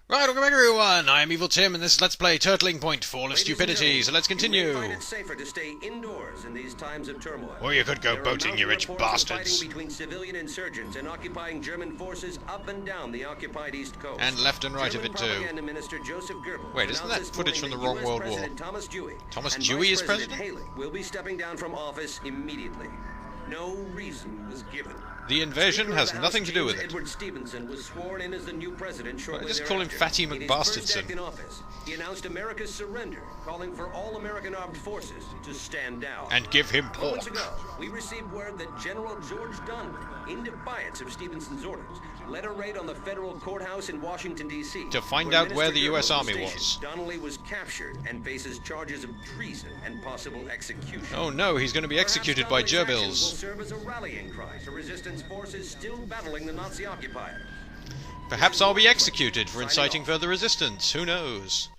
Right, welcome back everyone, I am Evil Tim and this is Let's Play Turtling Point Fall of Stupidity, so let's continue. You may find it safer to stay indoors in these times of turmoil. Or you could go boating, you rich bastards. Fighting between civilian insurgents and occupying German forces up and down the occupied East Coast. And left and right German of it too. Propaganda Minister Joseph Goebbels Wait, isn't that footage from the wrong World War? President Thomas Dewey Thomas and Dewey Vice is president? Haley will be stepping down from office immediately. No reason was given. The invasion has nothing to do with it. Edward Stevenson was sworn in as the new president shortly Just call him thereafter. Fatty In his McBastardson. first act in office, he announced America's surrender, calling for all American armed forces to stand down. And give him Moments pork. ago, we received word that General George Donnelly, in defiance of Stevenson's orders, led a raid on the federal courthouse in Washington, D.C. To find out where the Minister US Goebbels Army stationed. was. Donnelly was captured and faces charges of treason and possible execution. Oh no, he's going to be executed by Perhaps Donnelly's actions will gerbils. serve as a rallying cry for resistance forces still battling the Nazi occupier. Perhaps I'll be executed for inciting further resistance, who knows?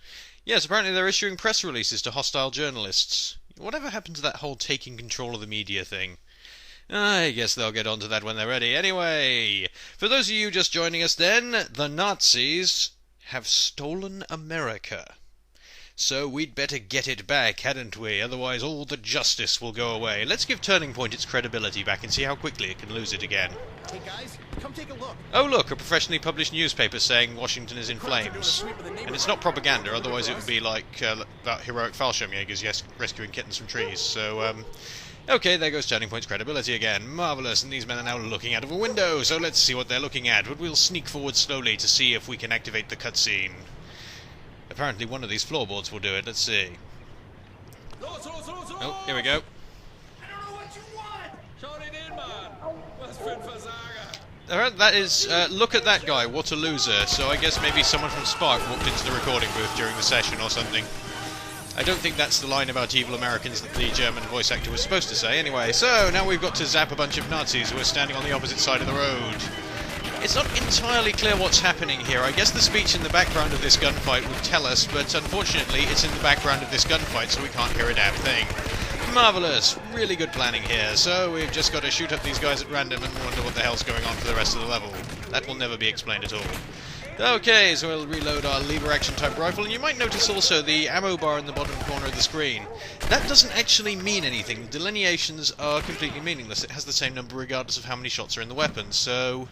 Yes, apparently they're issuing press releases to hostile journalists. Whatever happened to that whole taking control of the media thing? I guess they'll get onto that when they're ready. Anyway, for those of you just joining us then, the Nazis have stolen America. So we'd better get it back, hadn't we? Otherwise all the justice will go away. Let's give Turning Point its credibility back and see how quickly it can lose it again. Hey guys, come take a look. Oh look, a professionally published newspaper saying Washington is in flames. And it's not propaganda, otherwise it would be like that heroic Fallschirmjägers rescuing kittens from trees. So, okay, there goes Turning Point's credibility again. Marvellous, and these men are now looking out of a window, so let's see what they're looking at. But we'll sneak forward slowly to see if we can activate the cutscene. Apparently one of these floorboards will do it, let's see. Oh, here we go. I don't know what you want! Schau dir den Mann! Was für ein Versager! Alright, that is, look at that guy, what a loser. So I guess maybe someone from Spark walked into the recording booth during the session or something. I don't think that's the line about evil Americans that the German voice actor was supposed to say. Anyway, so now we've got to zap a bunch of Nazis who are standing on the opposite side of the road. It's not entirely clear what's happening here. I guess the speech in the background of this gunfight would tell us, but unfortunately it's in the background of this gunfight, so we can't hear a damn thing. Marvellous. Really good planning here. So we've just got to shoot up these guys at random and wonder what the hell's going on for the rest of the level. That will never be explained at all. Okay, so we'll reload our lever action type rifle, and you might notice also the ammo bar in the bottom corner of the screen. That doesn't actually mean anything. The delineations are completely meaningless. It has the same number regardless of how many shots are in the weapon, so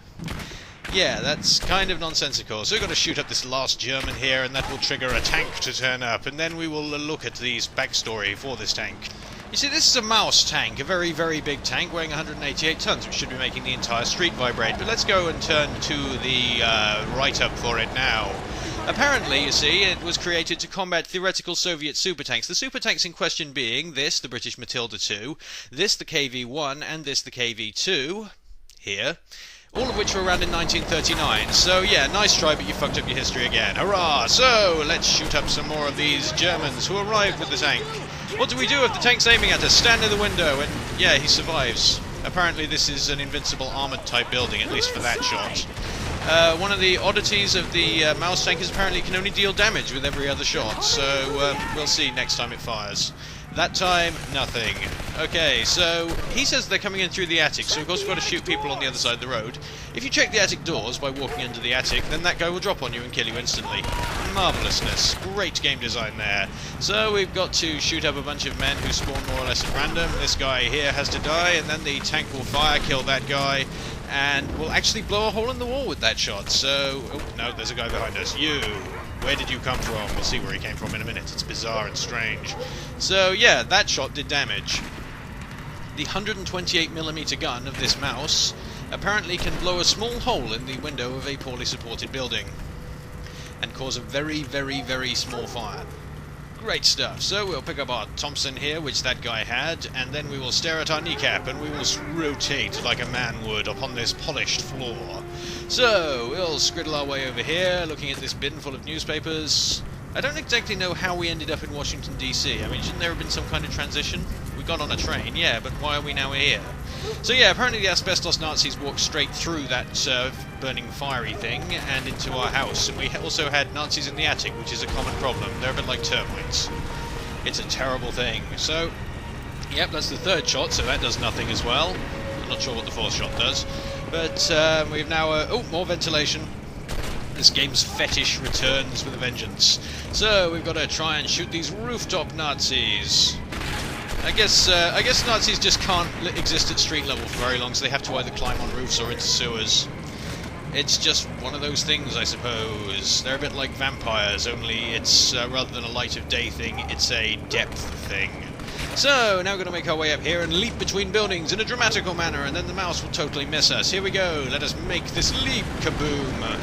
yeah, that's kind of nonsensical. So we've got to shoot up this last German here, and that will trigger a tank to turn up, and then we will look at the backstory for this tank. You see, this is a mouse tank, a very, very big tank weighing 188 tons, which should be making the entire street vibrate. But let's go and turn to the write-up for it now. Apparently, you see, it was created to combat theoretical Soviet supertanks. The supertanks in question being this, the British Matilda II, this, the KV-1, and this, the KV-2, here. All of which were around in 1939. So yeah, nice try, but you fucked up your history again. Hurrah! So, let's shoot up some more of these Germans who arrived with the tank. What do we do if the tank's aiming at us? Stand in the window, and yeah, he survives. Apparently this is an invincible armoured type building, at least for that shot. One of the oddities of the mouse tank is apparently it can only deal damage with every other shot, so we'll see next time it fires. That time, nothing. Okay, so he says they're coming in through the attic, so of course we've got to shoot people on the other side of the road. If you check the attic doors by walking under the attic, then that guy will drop on you and kill you instantly. Marvellousness. Great game design there. So we've got to shoot up a bunch of men who spawn more or less at random. This guy here has to die, and then the tank will fire, kill that guy, and we'll actually blow a hole in the wall with that shot. So, oh no, there's a guy behind us. You! Where did you come from? We'll see where he came from in a minute. It's bizarre and strange. So yeah, that shot did damage. The 128mm gun of this mouse apparently can blow a small hole in the window of a poorly supported building and cause a very, very, very small fire. Great stuff. So we'll pick up our Thompson here, which that guy had, and then we will stare at our kneecap and we will rotate like a man would upon this polished floor. So we'll scriddle our way over here, looking at this bin full of newspapers. I don't exactly know how we ended up in Washington, D.C. I mean, shouldn't there have been some kind of transition? We got on a train, yeah, but why are we now here? So yeah, apparently the asbestos Nazis walked straight through that burning fiery thing and into our house, and we also had Nazis in the attic, which is a common problem. They're a bit like termites. It's a terrible thing. So, yep, that's the third shot, so that does nothing as well. I'm not sure what the fourth shot does. But we've now... oh, more ventilation. This game's fetish returns with a vengeance. So we've got to try and shoot these rooftop Nazis. I guess Nazis just can't exist at street level for very long, so they have to either climb on roofs or into sewers. It's just one of those things, I suppose. They're a bit like vampires, only it's, rather than a light of day thing, it's a depth thing. So, now we're going to make our way up here and leap between buildings in a dramatical manner, and then the mouse will totally miss us. Here we go, let us make this leap, kaboom!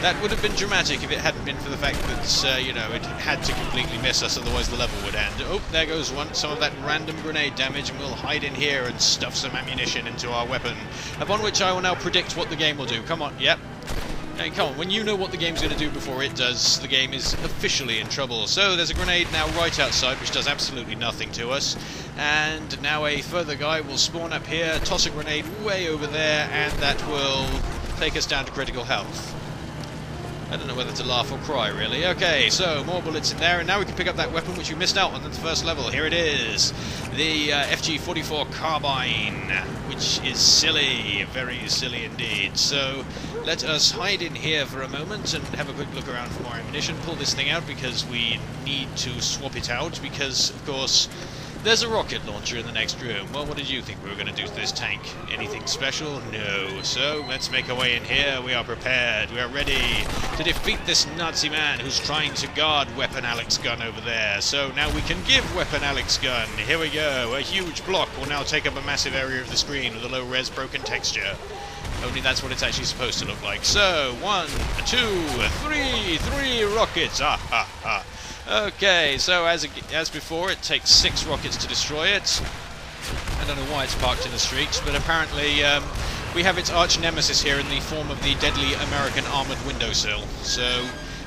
That would have been dramatic if it hadn't been for the fact that, you know, it had to completely miss us, otherwise the level would end. Oh, there goes some of that random grenade damage, and we'll hide in here and stuff some ammunition into our weapon. Upon which I will now predict what the game will do. Come on, yep. Hey, come on, when you know what the game's going to do before it does, the game is officially in trouble. So there's a grenade now right outside, which does absolutely nothing to us. And now a further guy will spawn up here, toss a grenade way over there, and that will take us down to critical health. I don't know whether to laugh or cry, really. Okay, so more bullets in there, and now we can pick up that weapon which we missed out on at the first level. Here it is, the FG-44 carbine, which is silly, very silly indeed. So let us hide in here for a moment and have a quick look around for more ammunition. Pull this thing out because we need to swap it out because, of course, there's a rocket launcher in the next room. Well, what did you think we were going to do to this tank? Anything special? No. So, let's make our way in here. We are prepared. We are ready to defeat this Nazi man who's trying to guard Weapon Alec's gun over there. So, now we can give Weapon Alec's gun. Here we go. A huge block will now take up a massive area of the screen with a low-res broken texture. Only that's what it's actually supposed to look like. So, 1, 2, 3, 3 rockets. Ah, ha, ha. Okay, so as before, it takes 6 rockets to destroy it. I don't know why it's parked in the streets, but apparently we have its arch nemesis here in the form of the deadly American armoured windowsill. So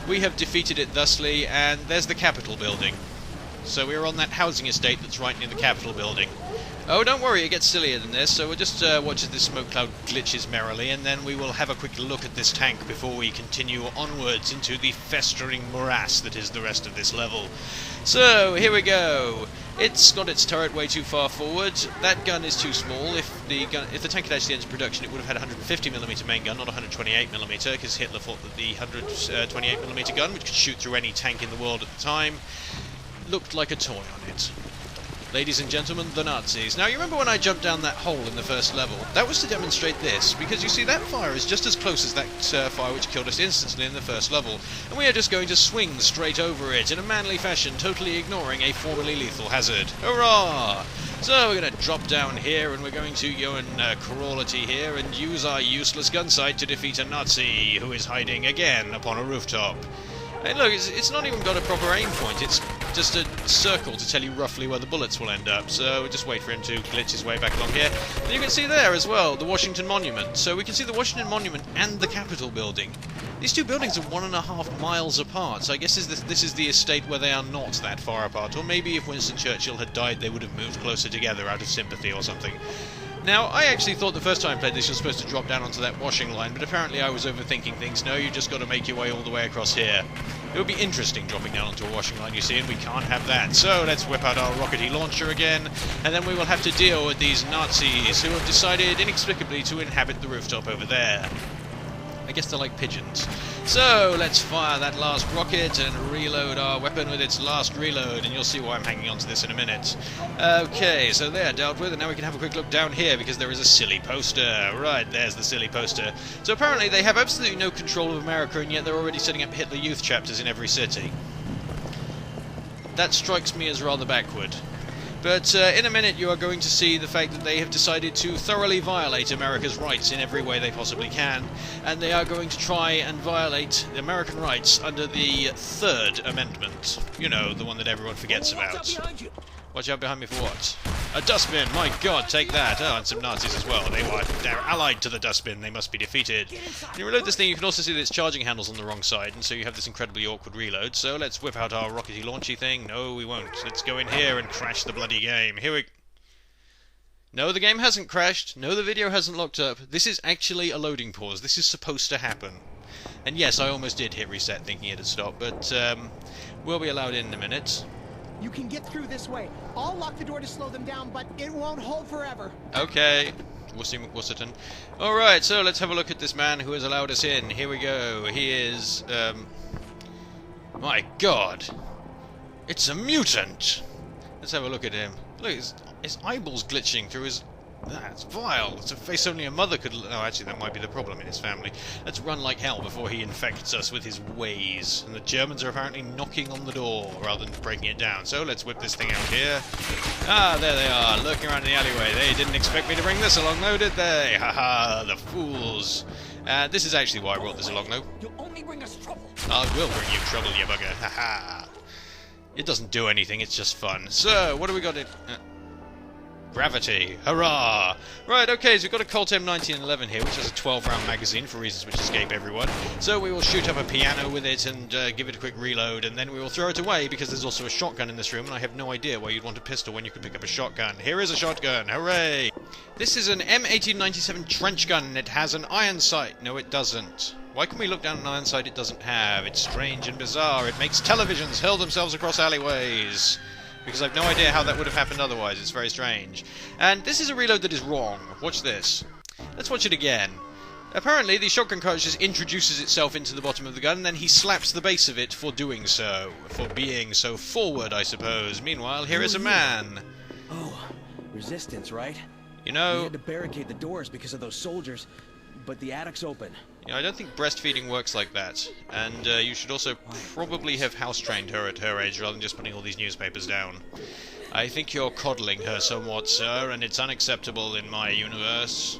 we have defeated it thusly, and there's the Capitol building. So we're on that housing estate that's right near the Capitol building. Oh, don't worry, it gets sillier than this, so we'll just watch as this smoke cloud glitches merrily, and then we will have a quick look at this tank before we continue onwards into the festering morass that is the rest of this level. So, here we go. It's got its turret way too far forward. That gun is too small. If the tank had actually entered production, it would have had a 150mm main gun, not a 128mm, because Hitler thought that the 128mm gun, which could shoot through any tank in the world at the time, looked like a toy on it. Ladies and gentlemen, the Nazis. Now, you remember when I jumped down that hole in the first level? That was to demonstrate this, because you see, that fire is just as close as that fire which killed us instantly in the first level, and we are just going to swing straight over it in a manly fashion, totally ignoring a formerly lethal hazard. Hurrah! So we're going to drop down here, and we're going to go and crawlity here, and use our useless gun sight to defeat a Nazi who is hiding again upon a rooftop. Hey, look, it's not even got a proper aim point, it's just a circle to tell you roughly where the bullets will end up, so we'll just wait for him to glitch his way back along here. And you can see there as well, the Washington Monument. So we can see the Washington Monument and the Capitol building. These two buildings are 1.5 miles apart, so I guess this is the estate where they are not that far apart, or maybe if Winston Churchill had died they would have moved closer together out of sympathy or something. Now, I actually thought the first time I played this you were supposed to drop down onto that washing line, but apparently I was overthinking things. No, you just got to make your way all the way across here. It would be interesting dropping down onto a washing line, you see, and we can't have that. So let's whip out our rockety launcher again, and then we will have to deal with these Nazis who have decided inexplicably to inhabit the rooftop over there. I guess they're like pigeons. So, let's fire that last rocket and reload our weapon with its last reload, and you'll see why I'm hanging on to this in a minute. Okay, so they're dealt with, and now we can have a quick look down here, because there is a silly poster. Right, there's the silly poster. So apparently they have absolutely no control of America, and yet they're already setting up Hitler Youth chapters in every city. That strikes me as rather backward. But in a minute you are going to see the fact that they have decided to thoroughly violate America's rights in every way they possibly can, and they are going to try and violate American rights under the Third Amendment. You know, the one that everyone forgets about. Watch out behind me for what? A dustbin! My god, take that! Oh, and some Nazis as well. They're allied to the dustbin. They must be defeated. When you reload this thing, you can also see that its charging handle's on the wrong side, and so you have this incredibly awkward reload. So let's whip out our rockety launchy thing. No, we won't. Let's go in here and crash the bloody game. Here we... No, the game hasn't crashed. No, the video hasn't locked up. This is actually a loading pause. This is supposed to happen. And yes, I almost did hit reset thinking it had stopped, but we'll be allowed in a minute. You can get through this way. I'll lock the door to slow them down, but it won't hold forever. Okay. Wussy McWusserton. Alright, so let's have a look at this man who has allowed us in. Here we go. He is, my god! It's a mutant! Let's have a look at him. Look, his eyeballs glitching through his... That's vile. It's a face only a mother could... Oh, actually, that might be the problem in his family. Let's run like hell before he infects us with his ways. And the Germans are apparently knocking on the door rather than breaking it down. So let's whip this thing out here. Ah, there they are, lurking around in the alleyway. They didn't expect me to bring this along, though, did they? Haha, the fools. This is actually why I brought this along, though. You'll only bring us trouble. I will bring you trouble, you bugger. Haha. It doesn't do anything, it's just fun. So, what do we got in... Gravity! Hurrah! Right, okay, so we've got a Colt M1911 here, which has a 12-round magazine for reasons which escape everyone. So we will shoot up a piano with it and give it a quick reload, and then we will throw it away, because there's also a shotgun in this room, and I have no idea why you'd want a pistol when you can pick up a shotgun. Here is a shotgun! Hooray! This is an M1897 trench gun, and it has an iron sight. No, it doesn't. Why can we look down an iron sight it doesn't have? It's strange and bizarre. It makes televisions hurl themselves across alleyways. Because I've no idea how that would have happened otherwise. It's very strange. And this is a reload that is wrong. Watch this. Let's watch it again. Apparently, the shotgun cartridge just introduces itself into the bottom of the gun, and then he slaps the base of it for doing so. For being so forward, I suppose. Meanwhile, here is a man. Oh, resistance, right? You know... We had to barricade the doors because of those soldiers, but the attic's open. You know, I don't think breastfeeding works like that. And you should also probably have house-trained her at her age rather than just putting all these newspapers down. I think you're coddling her somewhat, sir, and it's unacceptable in my universe.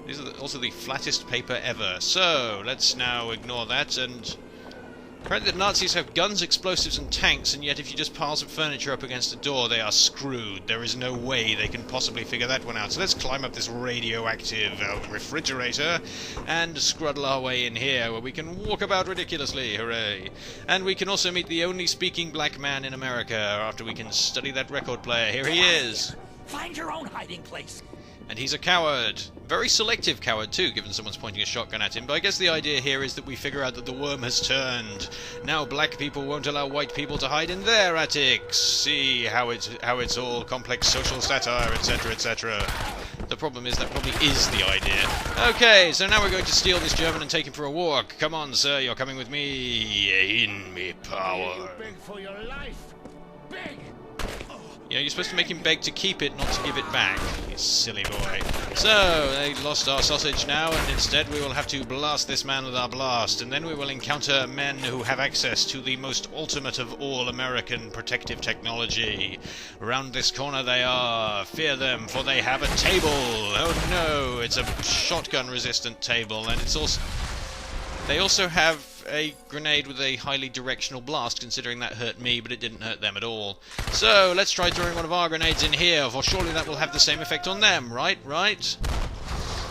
These are also the flattest paper ever. So, let's now ignore that and... Apparently the Nazis have guns, explosives and tanks, and yet if you just pile some furniture up against a door, they are screwed. There is no way they can possibly figure that one out. So let's climb up this radioactive refrigerator and scruddle our way in here, where we can walk about ridiculously. Hooray! And we can also meet the only speaking black man in America, after we can study that record player. Here he is! Find your own hiding place. And he's a coward. Very selective coward too, given someone's pointing a shotgun at him. But I guess the idea here is that we figure out that the worm has turned. Now black people won't allow white people to hide in their attics. See how it's all complex social satire, etc., etc. The problem is that probably is the idea. Okay, so now we're going to steal this German and take him for a walk. Come on, sir, you're coming with me. In me power. Beg for your life. Beg. You know, you're supposed to make him beg to keep it, not to give it back. You silly boy. So, they lost our sausage now, and instead we will have to blast this man with our blast, and then we will encounter men who have access to the most ultimate of all American protective technology. Round this corner they are. Fear them, for they have a table. Oh no, it's a shotgun-resistant table, and it's also... They also have a grenade with a highly directional blast, considering that hurt me, but it didn't hurt them at all. So, let's try throwing one of our grenades in here, for surely that will have the same effect on them, right?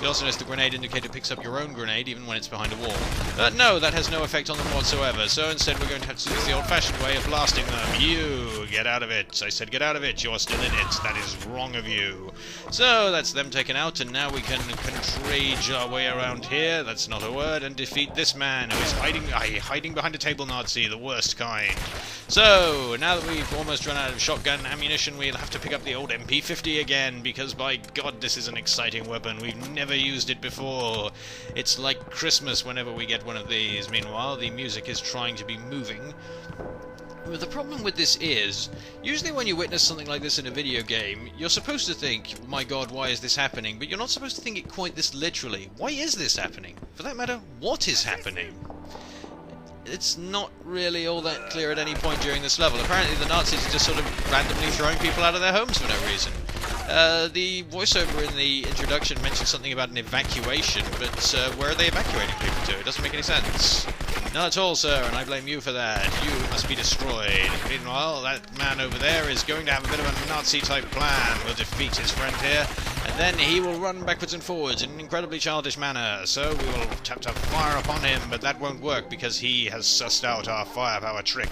You also notice the grenade indicator picks up your own grenade, even when it's behind a wall. But no, that has no effect on them whatsoever, so instead we're going to have to use the old-fashioned way of blasting them. You, get out of it. I said get out of it, you're still in it. That is wrong of you. So, that's them taken out, and now we can contrage our way around here, that's not a word, and defeat this man who is hiding behind a table Nazi, the worst kind. So, now that we've almost run out of shotgun ammunition, we'll have to pick up the old MP50 again, because by God, this is an exciting weapon. We've never used it before. It's like Christmas whenever we get one of these. Meanwhile, the music is trying to be moving. Well, the problem with this is, usually when you witness something like this in a video game, you're supposed to think, oh my god, why is this happening? But you're not supposed to think it quite this literally. Why is this happening? For that matter, what is happening? It's not really all that clear at any point during this level. Apparently the Nazis are just sort of randomly throwing people out of their homes for no reason. The voiceover in the introduction mentions something about an evacuation, but where are they evacuating people to? It doesn't make any sense. Not at all, sir, and I blame you for that. You must be destroyed. Meanwhile, that man over there is going to have a bit of a Nazi-type plan. We'll defeat his friend here, and then he will run backwards and forwards in an incredibly childish manner. So we will have to fire upon him, but that won't work because he has sussed out our firepower trick.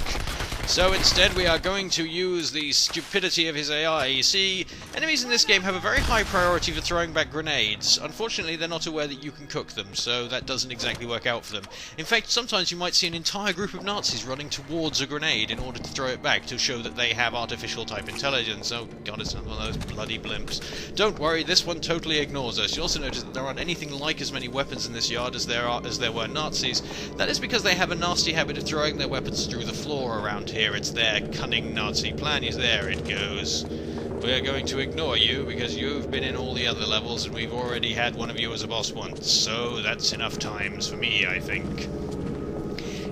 So instead we are going to use the stupidity of his AI. You see, enemies in this game have a very high priority for throwing back grenades. Unfortunately, they're not aware that you can cook them, so that doesn't exactly work out for them. In fact, sometimes you might see an entire group of Nazis running towards a grenade in order to throw it back to show that they have artificial type intelligence. Oh god, it's not one of those bloody blimps. Don't worry, this one totally ignores us. You also notice that there aren't anything like as many weapons in this yard as there were Nazis. That is because they have a nasty habit of throwing their weapons through the floor around here. It's their cunning Nazi plan. There it goes. We're going to ignore you because you've been in all the other levels and we've already had one of you as a boss once, so that's enough times for me, I think.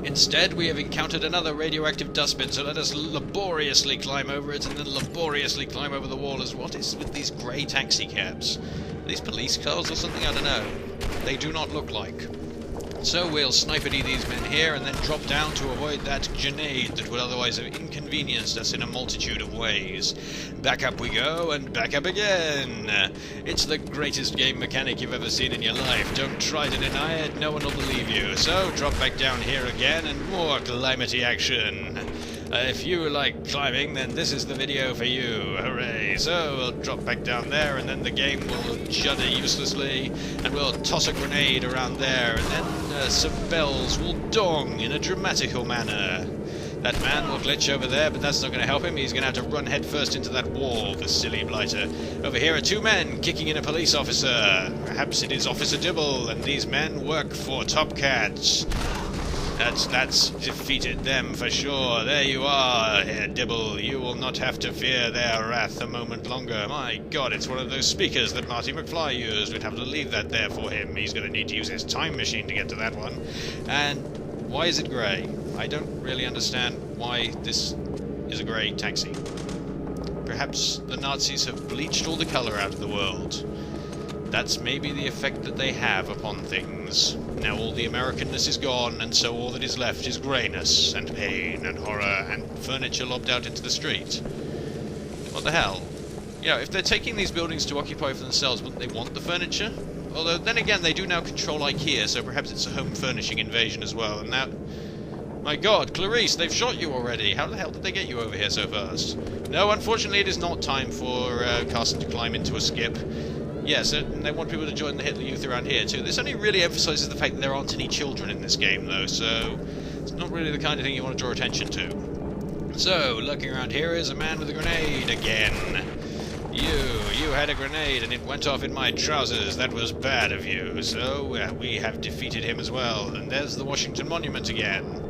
Instead, we have encountered another radioactive dustbin, so let us laboriously climb over it and then laboriously climb over the wall. What is with these grey taxi cabs? Are these police cars or something? I don't know. They do not look like. So we'll sniper-D these men here and then drop down to avoid that grenade that would otherwise have inconvenienced us in a multitude of ways. Back up we go, and back up again! It's the greatest game mechanic you've ever seen in your life. Don't try to deny it, no one will believe you. So drop back down here again, and more climate-y action. If you like climbing, then this is the video for you. Hooray! So we'll drop back down there, and then the game will judder uselessly, and we'll toss a grenade around there, and then some bells will dong in a dramatical manner. That man will glitch over there, but that's not going to help him. He's going to have to run headfirst into that wall, the silly blighter. Over here are two men kicking in a police officer. Perhaps it is Officer Dibble, and these men work for Top Cats. That's defeated them for sure. There you are, Herr Dibble. You will not have to fear their wrath a moment longer. My god, it's one of those speakers that Marty McFly used. We'd have to leave that there for him. He's going to need to use his time machine to get to that one. And why is it grey? I don't really understand why this is a grey taxi. Perhaps the Nazis have bleached all the colour out of the world. That's maybe the effect that they have upon things. Now all the Americanness is gone, and so all that is left is greyness, and pain, and horror, and furniture lobbed out into the street. What the hell? You know, if they're taking these buildings to occupy for themselves, wouldn't they want the furniture? Although, then again, they do now control IKEA, so perhaps it's a home furnishing invasion as well, and now... My god, Clarice, they've shot you already! How the hell did they get you over here so fast? No, unfortunately it is not time for Carson to climb into a skip. Yes, and they want people to join the Hitler Youth around here too. This only really emphasises the fact that there aren't any children in this game, though, so it's not really the kind of thing you want to draw attention to. So, lurking around here is a man with a grenade again. You had a grenade and it went off in my trousers. That was bad of you. So, we have defeated him as well. And there's the Washington Monument again.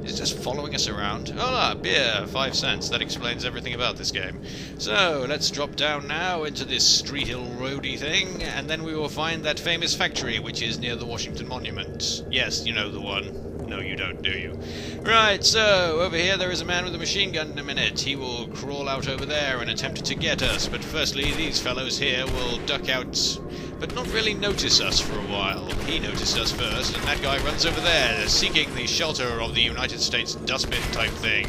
It's just following us around. Oh, beer, 5 cents. That explains everything about this game. So, let's drop down now into this street hill roady thing, and then we will find that famous factory which is near the Washington Monument. Yes, you know the one. No, you don't, do you? Right, so, over here there is a man with a machine gun in a minute. He will crawl out over there and attempt to get us, but firstly these fellows here will duck out, but not really notice us for a while. He noticed us first, and that guy runs over there, seeking the shelter of the United States dustbin type thing.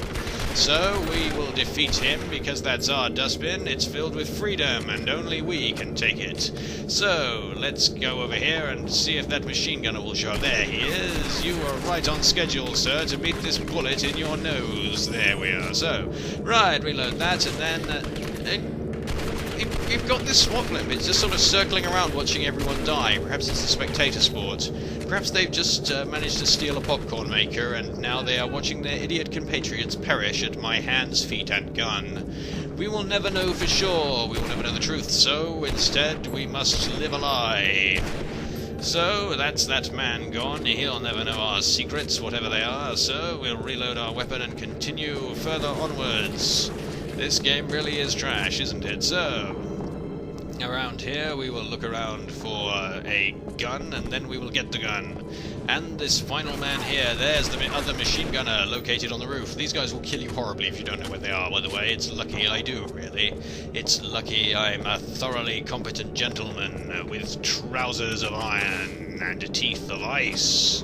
So, we will defeat him, because that's our dustbin. It's filled with freedom, and only we can take it. So, let's go over here and see if that machine gunner will show up. There he is. You are right on schedule, sir, to meet this bullet in your nose. There we are. So, right, reload that, and then... We've got this SWAT limb. It's just sort of circling around watching everyone die. Perhaps it's a spectator sport. Perhaps they've just managed to steal a popcorn maker, and now they are watching their idiot compatriots perish at my hands, feet, and gun. We will never know for sure. We will never know the truth, so instead we must live a lie. So, that's that man gone. He'll never know our secrets, whatever they are, so we'll reload our weapon and continue further onwards. This game really is trash, isn't it? So, around here we will look around for a gun, and then we will get the gun. And this final man here, there's the other machine gunner located on the roof. These guys will kill you horribly if you don't know where they are, by the way. It's lucky I do, really. It's lucky I'm a thoroughly competent gentleman with trousers of iron and teeth of ice.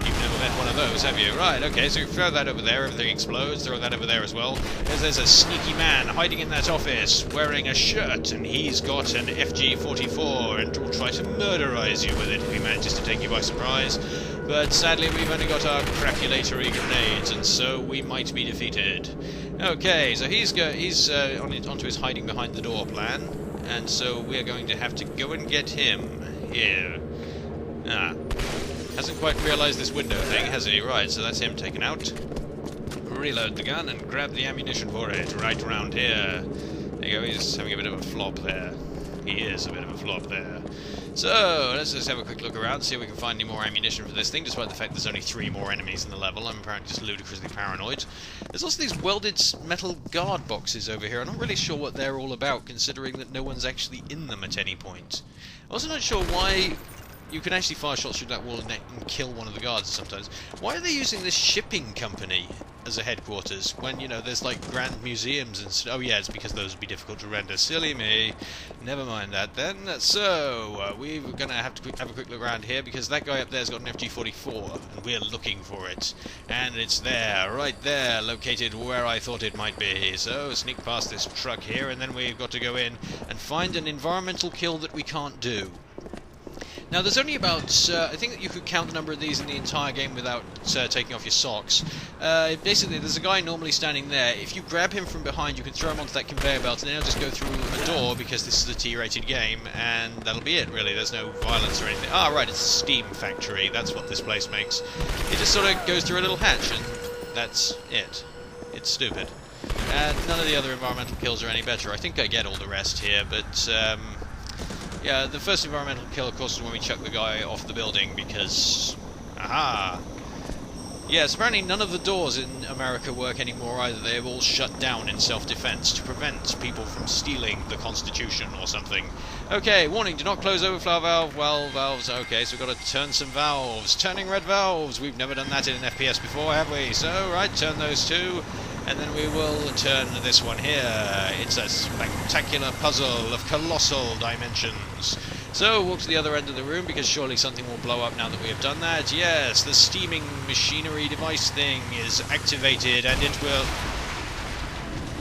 You've never met one of those, have you? Right, okay, so throw that over there, everything explodes, throw that over there as well. There's a sneaky man hiding in that office, wearing a shirt, and he's got an FG-44, and will try to murderize you with it if he manages to take you by surprise. But sadly we've only got our crapulatory grenades, and so we might be defeated. Okay, so he's onto his hiding behind the door plan, and so we're going to have to go and get him here. Hasn't quite realised this window thing, has he? Right, so that's him taken out. Reload the gun and grab the ammunition for it, right around here. There you go, he's having a bit of a flop there. He is a bit of a flop there. So, let's just have a quick look around, see if we can find any more ammunition for this thing, despite the fact there's only 3 more enemies in the level. I'm apparently just ludicrously paranoid. There's also these welded metal guard boxes over here. I'm not really sure what they're all about, considering that no one's actually in them at any point. I'm also not sure why you can actually fire shots through that wall and kill one of the guards sometimes. Why are they using this shipping company as a headquarters when, you know, there's like grand museums and stuff? Oh yeah, it's because those would be difficult to render. Silly me. Never mind that then. So, we're going to have to have a quick look around here, because that guy up there's got an FG-44, and we're looking for it. And it's there, right there, located where I thought it might be. So, sneak past this truck here, and then we've got to go in and find an environmental kill that we can't do. Now, there's only about, I think that you could count the number of these in the entire game without taking off your socks. Basically, there's a guy normally standing there. If you grab him from behind, you can throw him onto that conveyor belt, and then he'll just go through a door, because this is a T-rated game, and that'll be it, really. There's no violence or anything. Ah, right, it's a steam factory. That's what this place makes. It just sort of goes through a little hatch, and that's it. It's stupid. And none of the other environmental kills are any better. I think I get all the rest here, but yeah, the first environmental kill, of course, is when we chuck the guy off the building, because... Aha! Yes, apparently none of the doors in America work anymore either. They've all shut down in self-defense to prevent people from stealing the Constitution or something. Okay, warning, do not close overflow valve. Well, valves, okay, so we've got to turn some valves. Turning red valves! We've never done that in an FPS before, have we? So, right, turn those two. And then we will turn this one here. It's a spectacular puzzle of colossal dimensions. So, walk to the other end of the room, because surely something will blow up now that we have done that. Yes, the steaming machinery device thing is activated, and it will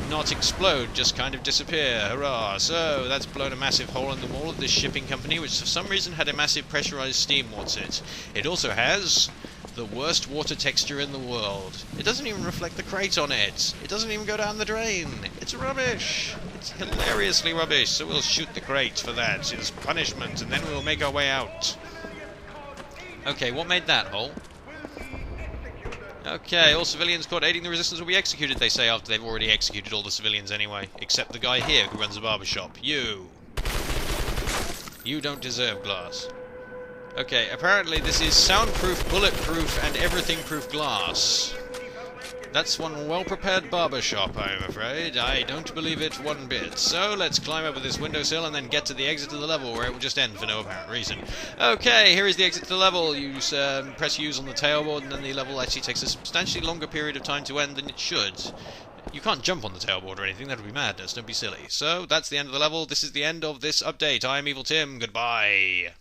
not explode, just kind of disappear. Hurrah! So, that's blown a massive hole in the wall of this shipping company, which for some reason had a massive pressurized steam what's it. It also has the worst water texture in the world. It doesn't even reflect the crate on it. It doesn't even go down the drain. It's rubbish. It's hilariously rubbish. So we'll shoot the crate for that as punishment, and then we'll make our way out. Okay, what made that hole? Okay, all civilians caught aiding the resistance will be executed, they say, after they've already executed all the civilians anyway. Except the guy here who runs a barbershop. You don't deserve glass. Okay, apparently this is soundproof, bulletproof, and everything-proof glass. That's one well-prepared barber shop, I'm afraid. I don't believe it one bit. So, let's climb over this windowsill and then get to the exit of the level, where it will just end for no apparent reason. Okay, here is the exit to the level. You press use on the tailboard, and then the level actually takes a substantially longer period of time to end than it should. You can't jump on the tailboard or anything, that would be madness, don't be silly. So, that's the end of the level. This is the end of this update. I am Evil Tim. Goodbye.